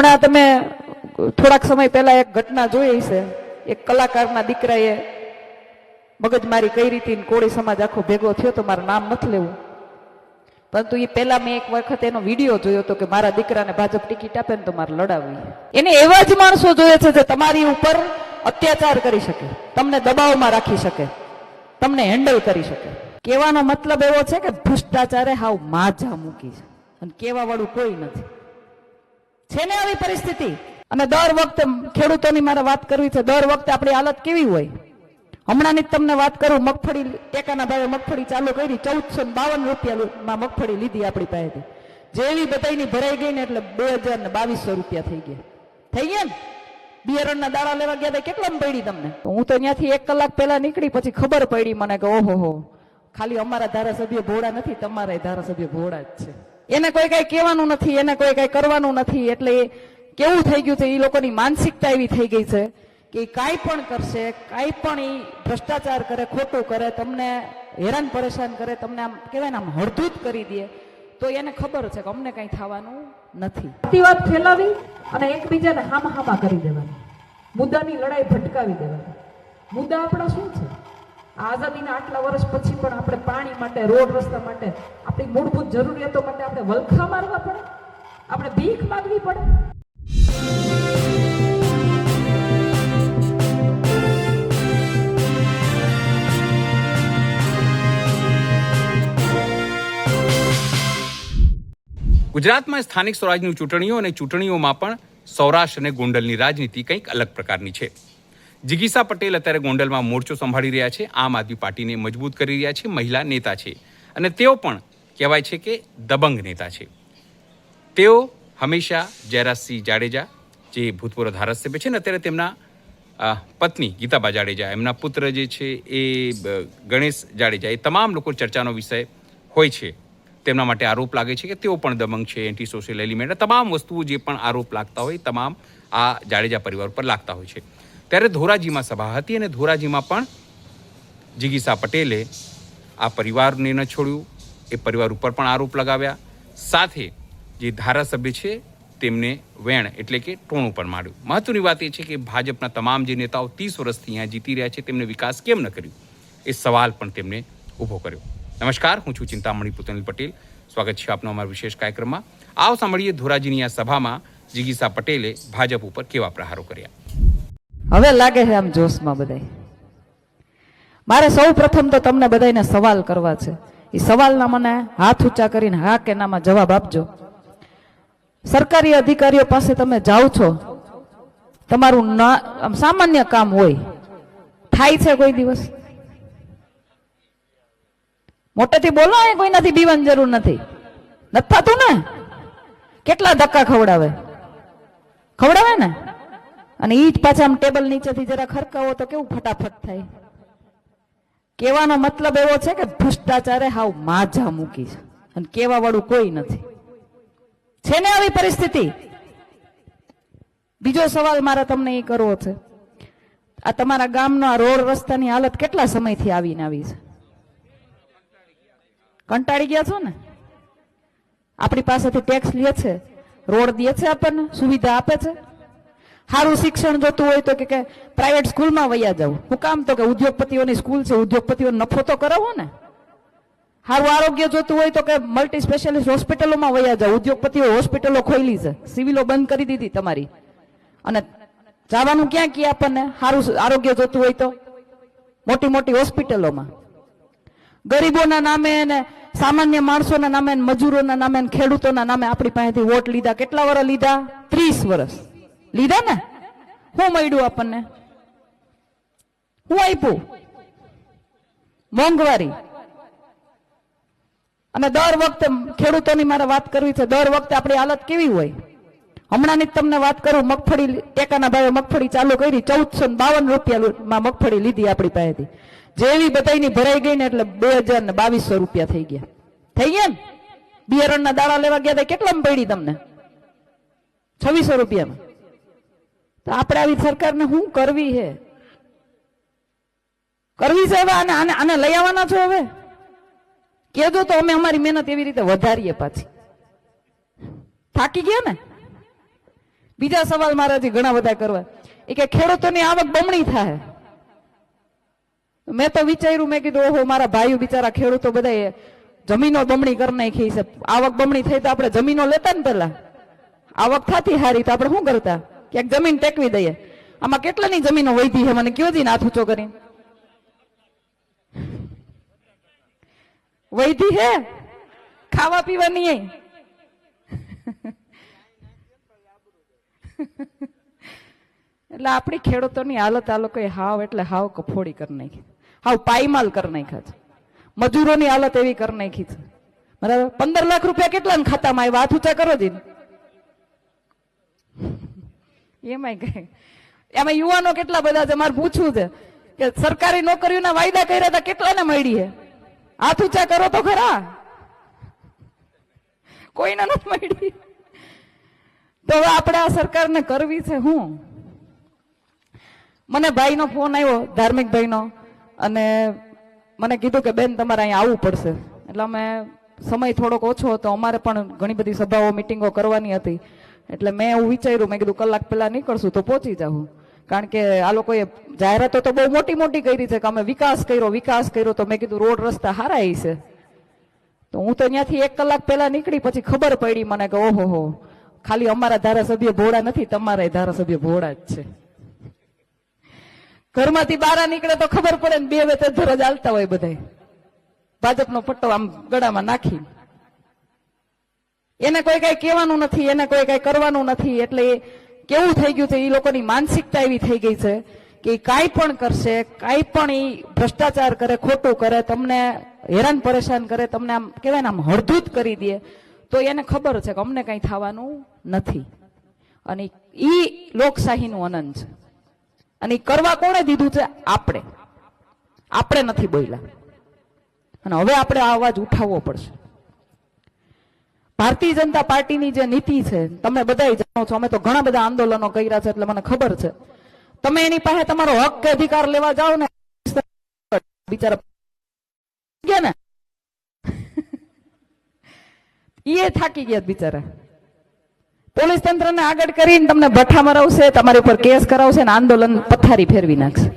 હમણાં તમે થોડાક સમય પહેલા એક ઘટના જોઈ છે. એક કલાકારના દીકરાએ મગજમારી કઈ રીતે કોળી સમાજ આખો ભેગો થયો તો મારું નામ નથી લેવું, પરંતુ એ પહેલા મેં એક વખત એનો વિડીયો જોયો હતો કે મારા દીકરાને ભાજપ ટિકિટ આપે ને તો મારે લડાવવી. એને એવા જ માણસો જોઈએ છે જે તમારી ઉપર અત્યાચાર કરી શકે, તમને દબાવમાં રાખી શકે, તમને હેન્ડલ કરી શકે. કહેવાનો મતલબ એવો છે કે ભ્રષ્ટાચારે હાવ માજા મૂકી છે અને કહેવા વાળું કોઈ નથી. છે ને આવી પરિસ્થિતિ. અને દર વખતે ખેડૂતોની મારે વાત કરવી છે. દર વખતે આપણી હાલત કેવી હોય? હમણાંની તમને વાત કરું, મગફળી ટેકાના ભાવે મગફળી ચાલુ કરી, 1452 રૂપિયામાં મગફળી લીધી આપણી પાસેથી. જેવી બધાની ભરાઈ ગઈ ને એટલે 2200 રૂપિયા થઈ ગયા. થઈ ગયા ને? બિયારણના દાણા લેવા ગયા હતા, કેટલામાં પડી તમને? હું તો ત્યાંથી 1 કલાક પહેલા નીકળી, પછી ખબર પડી મને કે ઓહો, ખાલી અમારા ધારાસભ્ય ભોળા નથી, તમારા ધારાસભ્ય ભોળા જ છે. એને કોઈ કઈ કહેવાનું નથી, એને કોઈ કઈ કરવાનું નથી. એટલે કેવું થઈ ગયું છે, એ લોકોની માનસિકતા એવી થઈ ગઈ છે કે કાંઈ પણ કરશે, કાંઈ પણ એ ભ્રષ્ટાચાર કરે, ખોટું કરે, તમને હેરાન પરેશાન કરે, તમને આમ કહેવાય ને આમ હળધૂત કરી દે, તો એને ખબર છે કે અમને કંઈ થવાનું નથી. વાત ફેલાવી અને એકબીજાને હામા કરી દેવાની, મુદ્દાની લડાઈ ભટકાવી દેવાની. મુદ્દા આપણા શું છે? આઝાદીના આટલા વર્ષ પછી પણ આપણે પાણી માટે, રોડ રસ્તા માટે, આપણી મૂળભૂત જરૂરિયાતો માટે આપણે વલખા મારવા પડે, આપણે ભીખ માંગવી પડે. ગુજરાતમાં સ્થાનિક સ્વરાજની ચૂંટણીઓ અને ચૂંટણીઓમાં પણ સૌરાષ્ટ્ર અને ગોંડલની રાજનીતિ કંઈક અલગ પ્રકારની છે. જિગીસા પટેલ અત્યારે ગોંડલમાં મોરચો સંભાળી રહ્યા છે. આમ આદમી પાર્ટીને મજબૂત કરી રહ્યા છે. મહિલા નેતા છે અને તેઓ પણ કહેવાય છે કે દબંગ નેતા છે. તેઓ હંમેશા જયરાજસિંહ જાડેજા, જે ભૂતપૂર્વ ધારાસભ્ય છે ને, અત્યારે તેમના પત્ની ગીતાબા જાડેજા, એમના પુત્ર જે છે એ ગણેશ જાડેજા, એ તમામ લોકો ચર્ચાનો વિષય હોય છે. તેમના માટે આરોપ લાગે છે કે તેઓ પણ દબંગ છે, એન્ટી સોશિયલ એલિમેન્ટ, તમામ વસ્તુઓ જે પણ આરોપ લાગતા હોય તમામ આ જાડેજા પરિવાર પર લાગતા હોય છે. ત્યારે ધોરાજીમાં સભા હતી અને ધોરાજીમાં પણ જિગીસા પટેલે આ પરિવારને ન છોડ્યું, એ પરિવાર ઉપર પણ આરોપ લગાવ્યા, સાથે જે ધારાસભ્ય છે તેમને વેણ એટલે કે ટોણું પણ માંડ્યું. મહત્વની વાત એ છે કે ભાજપના તમામ જે નેતાઓ 30 વર્ષથી અહીંયા જીતી રહ્યા છે, તેમને વિકાસ કેમ ન કર્યું, એ સવાલ પણ તેમને ઊભો કર્યો. નમસ્કાર, હું છું ચિંતામણી પુતનલ પટેલ. સ્વાગત છે આપનો અમારા વિશેષ કાર્યક્રમમાં. આવો સાંભળીએ ધોરાજીની આ સભામાં જિગીસા પટેલે ભાજપ ઉપર કેવા પ્રહારો કર્યા. હવે લાગે છે આમ જોશમાં બધાય. મારે સૌ પ્રથમ તો તમને બધાને સવાલ કરવા છે. એ સવાલના મને હાથ ઊંચા કરીને હા કે નામાં જવાબ આપજો. સરકારી અધિકારીઓ પાસે તમે જાઓ છો, તમારું સામાન્ય કામ હોય, થાય છે કોઈ દિવસ? મોટેથી બોલો, એ કોઈ નથી બીવાની જરૂર નથી. નથી થતું ને? કેટલા ધક્કા ખવડાવે ને? અને ઈ જ પાછા આમ ટેબલ નીચેથી જરા ખરકાવો તો કેવું ફટાફટ થાય. કહેવાનો મતલબ એવો છે કે ભ્રષ્ટાચારે હાવ માજા મૂકી છે અને કહેવા વાળું કોઈ નથી. છે ને આવી પરિસ્થિતિ. બીજો સવાલ મારે તમને એ કરવો છે, આ તમારા ગામનો આ રોડ રસ્તાની હાલત કેટલા સમયથી આવીને આવી છે? કંટાળી ગયા છો ને? આપણી પાસેથી ટેક્સ લે છે, રોડ દે છે, આપણને સુવિધા આપે છે. સારું શિક્ષણ જોતું હોય તો કે પ્રાઇવેટ સ્કૂલમાં વયા જાવ. હું કામ? તો કે ઉદ્યોગપતિઓની સ્કૂલ છે, ઉદ્યોગપતિઓને નફો તો કરાવો ને. સારું આરોગ્ય જોતું હોય તો કે મલ્ટી સ્પેશિયાલિસ્ટ હોસ્પિટલોમાં વયા જાવ. ઉદ્યોગપતિઓ હોસ્પિટલો ખોલી છે, સિવિલો બંધ કરી દીધી તમારી. અને જવાનું ક્યાં કે આપણને સારું આરોગ્ય જોતું હોય તો મોટી મોટી હોસ્પિટલોમાં. ગરીબોના નામે ને સામાન્ય માણસોના નામે, મજૂરોના નામે, ખેડૂતોના નામે આપણી પાસેથી વોટ લીધા. કેટલા વર્ષ લીધા? 30 વર્ષ લીધા ને. શું મળ્યું આપણને? શું આપ્યું? મોંઘવારી. અને દર વખતે ખેડૂતોની મારે વાત કરવી છે. દર વખતે આપણી હાલત કેવી હોય? હમણાંની તમને વાત કરું, મગફળી ટેકાના ભાવે મગફળી ચાલુ કરી, 1452 રૂપિયામાં મગફળી લીધી આપણી પાસેથી. જેવી બધાની ભરાઈ ગઈ ને એટલે 2200 રૂપિયા થઈ ગયા. થઈ ગયા ને? બિયારણના દાણા લેવા ગયા હતા, કેટલામાં પડી તમને? 2600 રૂપિયામાં. તો આપણે આવી સરકારને શું કરવી છે? કરવી છે હવે? આને લઈ આવવાના છો હવે? કહેજો તો અમે અમારી મહેનત એવી રીતે વધારીએ પાછી. થાકી ગયા ને? બીજા સવાલ મારે હજી ઘણા બધા કરવા. એ કે ખેડૂતોની આવક બમણી થાય. મેં તો વિચાર્યું, મેં કીધું ઓહો, મારા ભાઈઓ બિચારા ખેડૂતો બધા જમીનો બમણી કરી નાખી છે. આવક બમણી થઈ તો આપણે જમીનો લેતા ને પેલા. આવક થતી હારી તો આપણે શું કરતા? ક્યાંક જમીન ટેકવી દઈએ. આમાં કેટલાની જમીનો વધી છે મને કયો જી હાથ ઊંચો કરી. વધી હે ખાવા પીવાની. એટલે આપણી ખેડૂતોની હાલત આ લોકોએ હાવ એટલે હાવ કફોડી કરી નાખી, હાવ પાયમાલ કરી નાખ્યા છે. મજૂરોની હાલત એવી કરી નાખી છે. બરાબર, 15 લાખ રૂપિયા કેટલાના ખાતામાં આવ્યા? હાથ ઊંચા કરો જી. એમાં કઈ એમાં યુવાનો કેટલા બધા છે. મારે પૂછવું છે કે સરકારી નોકરીઓના વાયદા કર્યા હતા, કેટલાને મળી છે? હાથ ઊંચા કરો તો ખરા. કોઈને નથી મળી. તો હવે આપણે આ સરકારને કરવી છે હું. મને ભાઈનો ફોન આવ્યો, ધાર્મિક ભાઈનો, અને મને કીધું કે બેન તમારે અહીંયા આવવું પડશે. એટલે અમે સમય થોડોક ઓછો હતો, અમારે પણ ઘણી બધી સભાઓ મિટિંગો કરવાની હતી. એટલે મેં એવું વિચાર્યું, મેં કીધું કલાક પહેલા નીકળશું તો પહોંચી જાઉં. કારણ કે આ લોકોએ જાહેરાતો તો બહુ મોટી મોટી કરી છે કે અમે વિકાસ કર્યો. તો મેં કીધું રોડ રસ્તા હારા છે. તો હું તો ત્યાંથી 1 કલાક પહેલા નીકળી. પછી ખબર પડી મને કે ઓહો, ખાલી અમારા ધારાસભ્ય ભોળા નથી, તમારા ધારાસભ્ય ભોળા જ છે. ઘરમાંથી બહાર નીકળે તો ખબર પડે ને, 2 વેત દરરોજ ચાલતા હોય બધા ભાજપનો પટ્ટો આમ ગળામાં નાખી. એને કોઈ કઈ કહેવાનું નથી, એને કોઈ કઈ કરવાનું નથી. એટલે કેવું થઈ ગયું છે, એ લોકોની માનસિકતા એવી થઈ ગઈ છે કે કાંઈ પણ કરશે, કાંઈ પણ એ ભ્રષ્ટાચાર કરે, ખોટું કરે, તમને હેરાન પરેશાન કરે, તમને આમ કહેવાય ને આમ હળધૂત કરી દે. તો એને ખબર છે કે અમને કઈ થવાનું નથી. અને ઈ લોકશાહીનું અનંત છે. અને કરવા કોણે દીધું છે? આપણે નથી બોલ્યા. અને હવે આપણે આ અવાજ ઉઠાવવો પડશે. ભારતીય જનતા પાર્ટીની જે નીતિ છે તમે બધા જાણો છો. અમે તો ઘણા બધા આંદોલનો કર્યા છે, એટલે મને ખબર છે. તમે એની પાસે તમારો હક કે અધિકાર લેવા જાઓ ને, બિચારા ગયા ને, એ થાકી ગયા બિચારા. પોલીસ તંત્રને આગળ કરીને તમને ભઠ્ઠા મરાવશે, તમારી ઉપર કેસ કરાવશે ને આંદોલન પથારી ફેરવી નાખશે.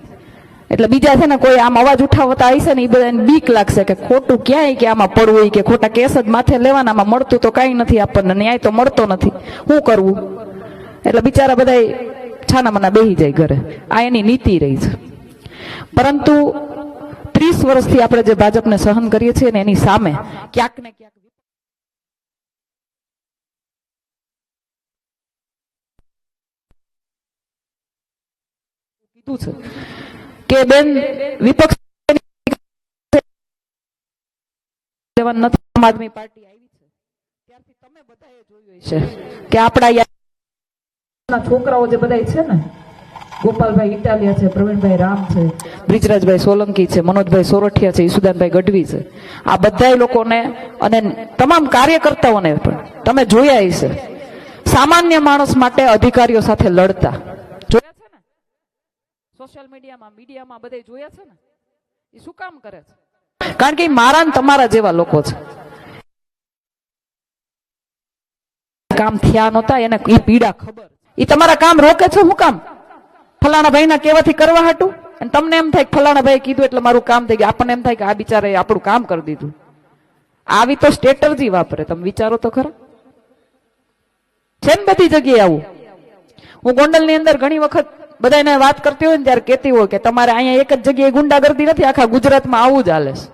એટલે બીજા છે ને કોઈ આમ અવાજ ઉઠાવતા આવી છે ને, એ બધાને બીક લાગશે કે ખોટું ક્યાંય કે આમાં પડવું, કે ખોટા કેસ જ માથે લેવાના, આમાં મળતું તો કઈ નથી, આપણને ન્યાય તો મળતો નથી, શું કરવું? એટલે બિચારા બધા છાનામાના બેહી જાય ઘરે. આ એની નીતિ રહી છે. પરંતુ 30 વર્ષથી આપણે જે ભાજપને સહન કરીએ છીએ ને, એની સામે ક્યાંક ને ક્યાંક કીધું છે કે બેન વિપક્ષ નથી. આમ આદમી પાર્ટી આવી છે ત્યારથી તમે બધાએ જોયું છે કે આપણા છોકરાઓ જે બધા છે ને, ગોપાલભાઈ ઇટાલિયા છે, પ્રવીણભાઈ રામ છે, બ્રિજરાજભાઈ સોલંકી છે, મનોજભાઈ સોરઠિયા છે, ઈસુદાનભાઈ ગઢવી છે, આ બધા લોકોને અને તમામ કાર્યકર્તાઓને પણ તમે જોયા છે સામાન્ય માણસ માટે અધિકારીઓ સાથે લડતા. જોયા છે ને સોશિયલ મીડિયામાં બધે જોયા છે ને. એ શું કામ કરે છે? કારણ કે મારા ને તમારા જેવા લોકો છે. કામ થયા નહોતા, એને એ પીડા ખબર. એ તમારા કામ રોકે છે. શું કામ? ફલાણા ભાઈના કહેવાથી કરવા હાટું. અને તમને એમ થાય કે ફલાણા ભાઈ કીધું એટલે મારું કામ થઈ ગયું. આપણને એમ થાય કે આ બિચારાએ આપણું કામ કરી દીધું. આવી તો સ્ટ્રેટર્જી વાપરે. તમે વિચારો તો ખરા. છે ને બધી જગ્યાએ આવું. હું ગોંડલની અંદર ઘણી વખત બધાને વાત કરતી હોય ને ત્યારે કહેતી હોય કે તમારે અહીંયા એક જ જગ્યાએ ગુંડાગર્દી નથી, આખા ગુજરાતમાં આવું જ હાલે છે.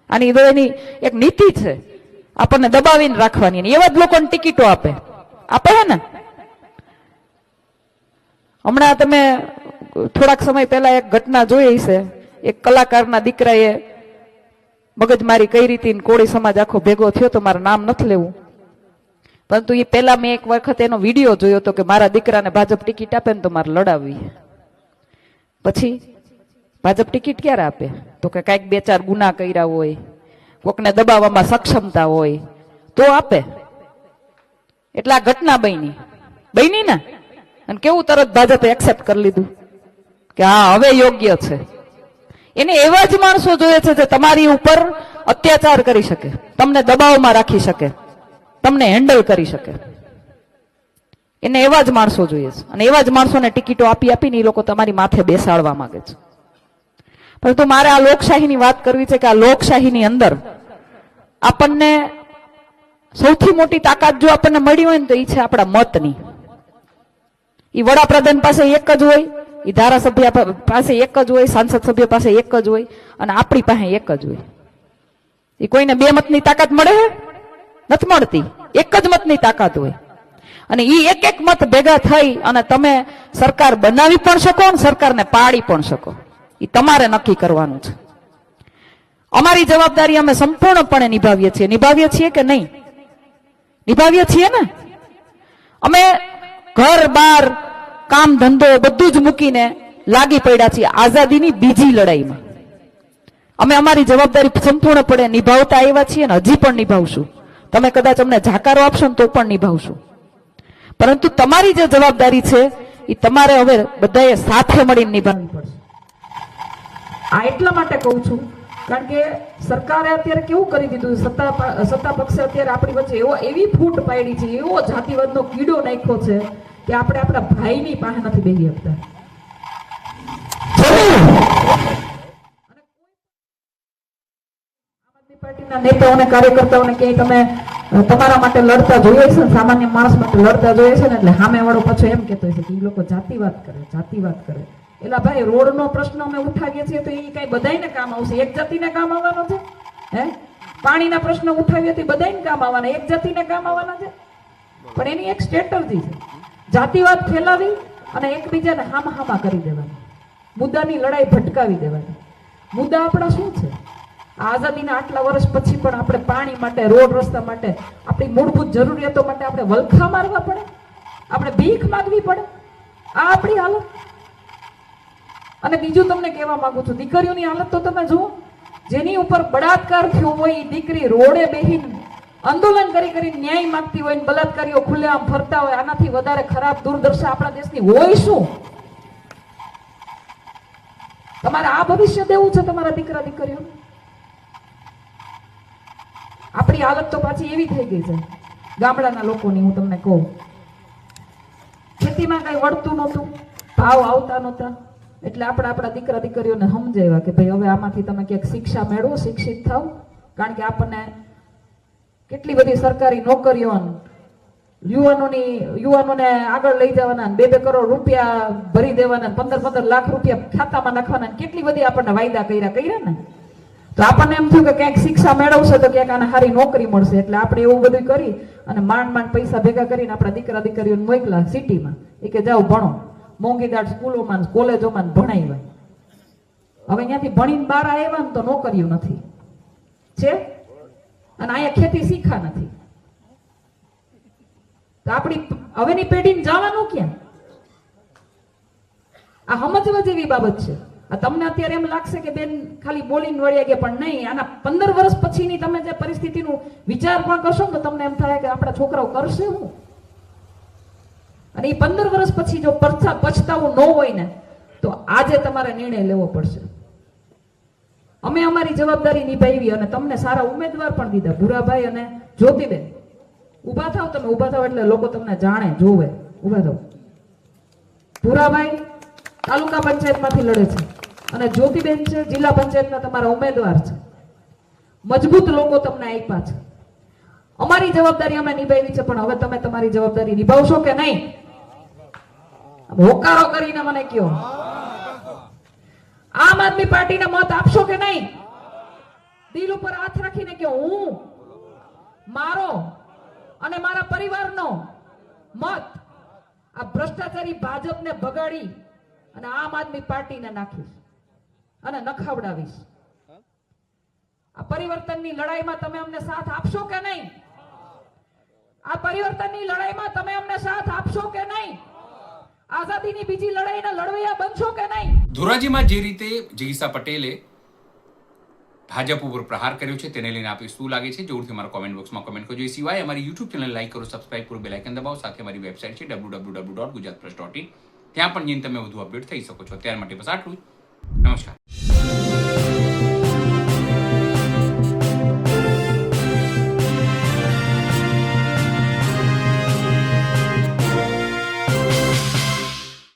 આની એની એક નીતિ છે, આપણને દબાવીને રાખવાની. એવા જ લોકોને ટિકિટો આપે હે ને. હમણાં તમે થોડાક સમય પહેલા એક ઘટના જોઈ છે. એક કલાકારના દીકરાએ મગજમારી કઈ રીતે કોળી સમાજ આખો ભેગો થયો તો, મારું નામ નથી લેવું, પરંતુ એ પહેલા મેં એક વખત એનો વિડીયો જોયો હતો કે મારા દીકરાને ભાજપ ટિકિટ આપે ને તો મારે લડાવવી. પછી ભાજપ ટિકિટ ક્યારે આપે? તો કે કાંઈક 2-4 ગુના કર્યા હોય, કોકને દબાવવામાં સક્ષમતા હોય તો આપે. એટલે આ ઘટના બની ને, અને કેવું તરત ભાજપે એક્સેપ્ટ કરી લીધું કે હા હવે યોગ્ય છે. એને એવા જ માણસો જોઈએ છે જે તમારી ઉપર અત્યાચાર કરી શકે, તમને દબાવમાં રાખી શકે, તમને હેન્ડલ કરી શકે. એને એવા જ માણસો જોઈએ છે અને એવા જ માણસોને ટિકિટો આપી આપીને એ લોકો તમારી માથે બેસાડવા માંગે છે. પરંતુ મારે આ લોકશાહીની વાત કરવી છે કે આ લોકશાહીની અંદર આપણને સૌથી મોટી તાકાત જો આપણને મળી હોય ને તો એ છે આપણા મતની. એ વડાપ્રધાન પાસે એક જ હોય, એ ધારાસભ્ય પાસે એક જ હોય, સાંસદ સભ્ય પાસે એક જ હોય અને આપણી પાસે એક જ હોય. એ કોઈને બે મતની તાકાત મળે નથી મળતી, એક જ મતની તાકાત હોય. અને એ એક એક મત ભેગા થઈ અને તમે સરકાર બનાવી પણ શકો અને સરકારને પાડી પણ શકો. એ તમારે નક્કી કરવાનું છે. અમારી જવાબદારી અમે સંપૂર્ણપણે નિભાવીએ છીએ. નિભાવીએ છીએ કે નહીં? નિભાવીએ છીએ ને. અમે ઘર બાર કામ ધંધો બધું જ મૂકીને લાગી પડ્યા છીએ આઝાદીની બીજી લડાઈમાં. અમે અમારી જવાબદારી સંપૂર્ણપણે નિભાવતા આવ્યા છીએ અને હજી પણ નિભાવશું. તમે કદાચ અમને જાકારો આપશો ને તો પણ નિભાવશું. પરંતુ તમારી જે જવાબદારી છે એ તમારે હવે બધાએ સાથે મળીને નિભાવવી પડશે. આ એટલા માટે કહું છું કારણ કે સરકારે અત્યારે કેવું કરી દીધું, સત્તા પક્ષે અત્યારે આપણી વચ્ચે એવી ફૂટ પાડી છે, એવો જાતિવાદનો કીડો નાખ્યો છે કે આપણે આપણા ભાઈની પાસે નથી બેસી શકતા. પાર્ટીના નેતાઓને કાર્યકર્તાઓને ક્યાંય તમે તમારા માટે લડતા જોઈએ છે, સામાન્ય માણસ માટે લડતા જોઈએ છે ને, એટલે સામે વાળો પાછો એમ કહેતો છે કે એ લોકો જાતિવાદ કરે. એલા ભાઈ, રોડનો પ્રશ્ન અમે ઉઠાવીએ છીએ તો એ કઈ બધાયને કામ આવશે? એક જાતિને કામ આવવાનો છે? હે? પાણીના પ્રશ્ન ઉઠાવીએ તો બધાયને કામ આવવાના, એક જાતિને કામ આવવાના છે? પણ એની એક સ્ટ્રેટેજી છે, જાતિવાદ ફેલાવી અને એકબીજાને હામા કરી દેવાની, મુદ્દાની લડાઈ ભટકાવી દેવાની. મુદ્દા આપણા શું છે? આઝાદીના આટલા વર્ષ પછી પણ આપણે પાણી માટે, રોડ રસ્તા માટે, આપણી મૂળભૂત જરૂરિયાતો માટે આપણે વલખા મારવા પડે, આપણે ભીખ માંગવી પડે. આ આપણી હાલત. અને બીજું તમને કહેવા માંગુ છું, દીકરીઓની હાલત તો તમે જુઓ. જેની ઉપર બળાત્કાર થયો હોય એ દીકરી રોડે બેહીને આંદોલન કરી ન્યાય માંગતી હોય, બલાત્કારીઓ ખુલ્લેઆમ ફરતા હોય. આનાથી વધારે ખરાબ દુર્દશા આપણા દેશની હોય શું? તમારે આ ભવિષ્ય દેવું છે તમારા દીકરા દીકરીઓ? આપણી હાલત તો પાછી એવી થઈ ગઈ છે ગામડાના લોકોની. હું તમને કહું, ખેતીમાં કઈ વળતું નહોતું, ભાવ આવતા નહોતા, એટલે આપણા દીકરા દીકરીઓને સમજાવ્યા કે ભાઈ હવે આમાંથી તમે ક્યાંક શિક્ષા મેળવો, શિક્ષિત થાવ. કારણ કે આપણને કેટલી બધી સરકારી નોકરીઓ, યુવાનોને આગળ લઈ જવાના, 2-2 કરોડ રૂપિયા ભરી દેવાના, 15-15 લાખ રૂપિયા ખાતામાં નાખવાના, કેટલી બધી આપણને વાયદા કર્યા ને. તો આપણને એમ થયું કે ક્યાંક શિક્ષા મેળવશે તો ક્યાંક આને સારી નોકરી મળશે. એટલે આપણે એવું બધું કરી અને માંડ પૈસા ભેગા કરીને આપણા દીકરા દીકરીઓને મોકલા સિટીમાં. એ કે જાઓ ભણો, મોંઘીદાટ સ્કૂલોમાં કોલેજોમાં ભણાવ્યા. હવે અહીંયાથી ભણીને બહાર આવ્યા ને તો નોકરીઓ નથી છે અને અહીંયા ખેતી શીખા નથી. તો આપણી હવેની પેઢીને જવાનું ક્યાં? આ સમજવા જેવી બાબત છે. તમને અત્યારે એમ લાગશે કે બેન ખાલી બોલીને વળ્યા ગયા, પણ નહીં. આના 15 વર્ષ પછીની તમે જે પરિસ્થિતિનું વિચાર પણ કરશો ને તો તમને એમ થાય કે આપણા છોકરાઓ કરશે શું? અને એ 15 વર્ષ પછી જો પછતાવું ન હોય ને તો આજે તમારે નિર્ણય લેવો પડશે. અમે અમારી જવાબદારી નિભાવી અને તમને સારા ઉમેદવાર પણ દીધા, ભૂરાભાઈ અને જ્યોતિબેન. ઉભા થાવ, તમે ઉભા થાવ એટલે લોકો તમને જાણે, જોવે. ઉભા થાવ. ભૂરાભાઈ તાલુકા પંચાયતમાંથી લડે છે અને જ્યોતિબેન છે જિલ્લા પંચાયતના તમારા ઉમેદવાર છે. મજબૂત લોકો તમને આપ્યા છે. અમારી જવાબદારી અમે નિભાવી છે, પણ હવે તમે તમારી જવાબદારી નિભાવશો કે નહીં? હોકારો કરીને મને કયો, આમ આદમી પાર્ટીને મત આપશો કે નહીં? દિલ ઉપર હાથ રાખીને કયો, હું મારો અને મારા પરિવારનો મત આ ભ્રષ્ટાચારી ભાજપને ભગાડી અને આમ આદમી પાર્ટીને નાખીશ અને નખાવડાવીશ. આ પરિવર્તનની લડાઈમાં તમે અમને સાથ આપશો કે નહીં? આ પરિવર્તનની લડાઈમાં તમે અમને સાથ આપશો કે નહીં? આઝાદીની બીજી લડાઈના લડવૈયા બનશો કે નહીં? ધોરાજીમાં જે રીતે જિગીસા પટેલે ભાજપ ઉપર પ્રહાર કર્યો છે તેને લઈને આપે શું લાગે છે જરૂરથી અમારા કોમેન્ટ બોક્સમાં કમેન્ટ કરજો. એ સિવાય અમારી યુટ્યુબ ચેનલ લાઈક કરો, સબસ્ક્રાઇબ કરો, બેલ આઇકન દબાવો. સાથે અમારી વેબસાઇટ છે www.gujaratpress.in. ત્યાં પણ જઈને તમે વધુ અપડેટ થઈ શકો છો. ત્યાર માટે બસ આટલું જ. નમસ્કાર.